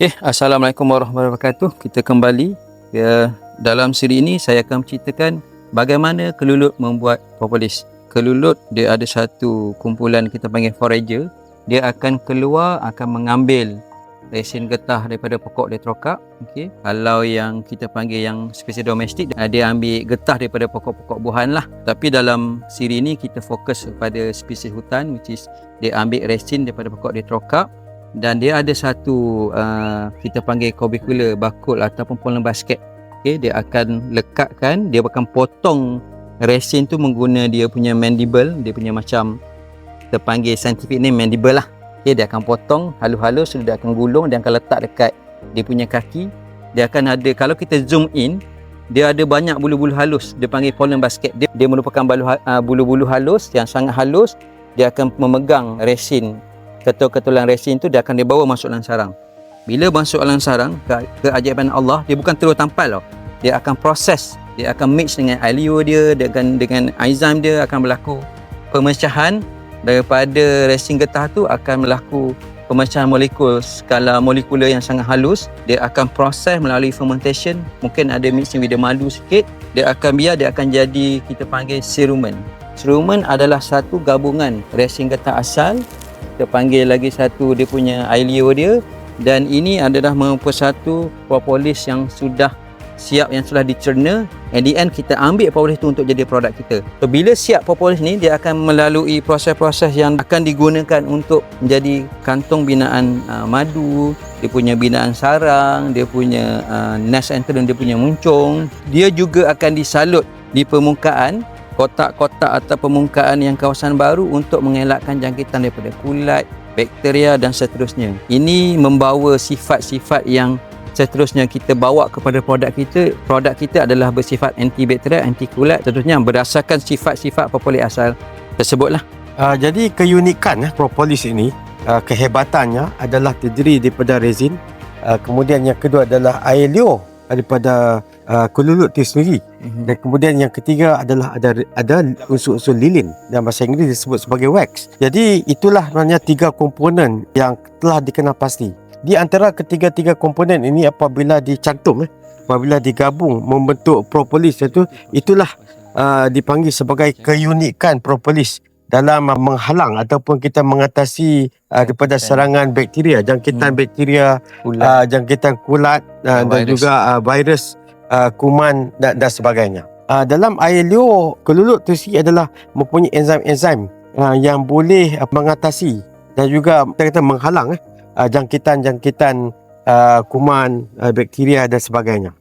Okay, Assalamualaikum warahmatullahi wabarakatuh. Kita kembali dalam siri ini saya akan menceritakan bagaimana kelulut membuat propolis. Kelulut dia ada satu kumpulan kita panggil forager. Dia akan keluar, akan mengambil resin getah daripada pokok Detroca. Okay. Kalau yang kita panggil yang spesies domestik, dia ambil getah daripada pokok-pokok buahan lah. Tapi dalam siri ini kita fokus pada spesies hutan, which is dia ambil resin daripada pokok Detroca. Dan dia ada satu kita panggil cubicular bakul ataupun polen basket. Okay, dia akan lekatkan, dia akan potong resin tu mengguna dia punya mandible, dia punya macam kita panggil scientific name mandible lah. Okay, dia akan potong halus-halus, dia akan gulung, dia akan letak dekat dia punya kaki. Dia akan ada, kalau kita zoom in, dia ada banyak bulu-bulu halus, dia panggil polen basket. Dia merupakan bulu-bulu halus yang sangat halus. Dia akan memegang resin, ketul-ketulan resin tu dia akan dibawa masuk dalam sarang. Bila masuk dalam sarang, keajaiban Allah, dia bukan terus tampal tau. Dia akan proses, dia akan mix dengan alio dia, dengan enzim dia, akan berlaku pemecahan daripada resin getah tu, akan berlaku pemecahan molekul skala molekular yang sangat halus. Dia akan proses melalui fermentation, mungkin ada mixing with the madu sikit. Dia akan dia akan jadi kita panggil cerumen. Cerumen adalah satu gabungan resin getah asal, kita panggil lagi satu dia punya alio dia, dan ini adalah merupakan satu propolis yang sudah siap, yang sudah dicerna. At the end kita ambil propolis itu untuk jadi produk kita. So bila siap propolis ni, dia akan melalui proses-proses yang akan digunakan untuk menjadi kantong binaan madu, dia punya binaan sarang, dia punya nest entrance, dia punya muncung. Dia juga akan disalut di permukaan kotak-kotak atau permukaan yang kawasan baru untuk mengelakkan jangkitan daripada kulat, bakteria dan seterusnya. Ini membawa sifat-sifat yang seterusnya kita bawa kepada produk kita. Produk kita adalah bersifat antibakteria, anti kulat, seterusnya berdasarkan sifat-sifat propolis asal tersebutlah. Jadi keunikan propolis ini, kehebatannya adalah terdiri daripada resin. Kemudian yang kedua adalah alio daripada kelulut itu sendiri. Dan kemudian yang ketiga adalah ada unsur-unsur lilin, dan bahasa Inggeris disebut sebagai wax. Jadi itulah sebenarnya 3 komponen yang telah dikenal pasti. Di antara ketiga-tiga komponen ini, apabila dicantum, apabila digabung membentuk propolis, itulah dipanggil sebagai keunikan propolis dalam menghalang ataupun kita mengatasi daripada serangan bakteria, jangkitan bakteria, jangkitan kulat, dan juga virus, kuman dan sebagainya. Dalam alio kelulut itu adalah mempunyai enzim-enzim yang boleh mengatasi dan juga kita kata menghalang jangkitan-jangkitan kuman, bakteria dan sebagainya.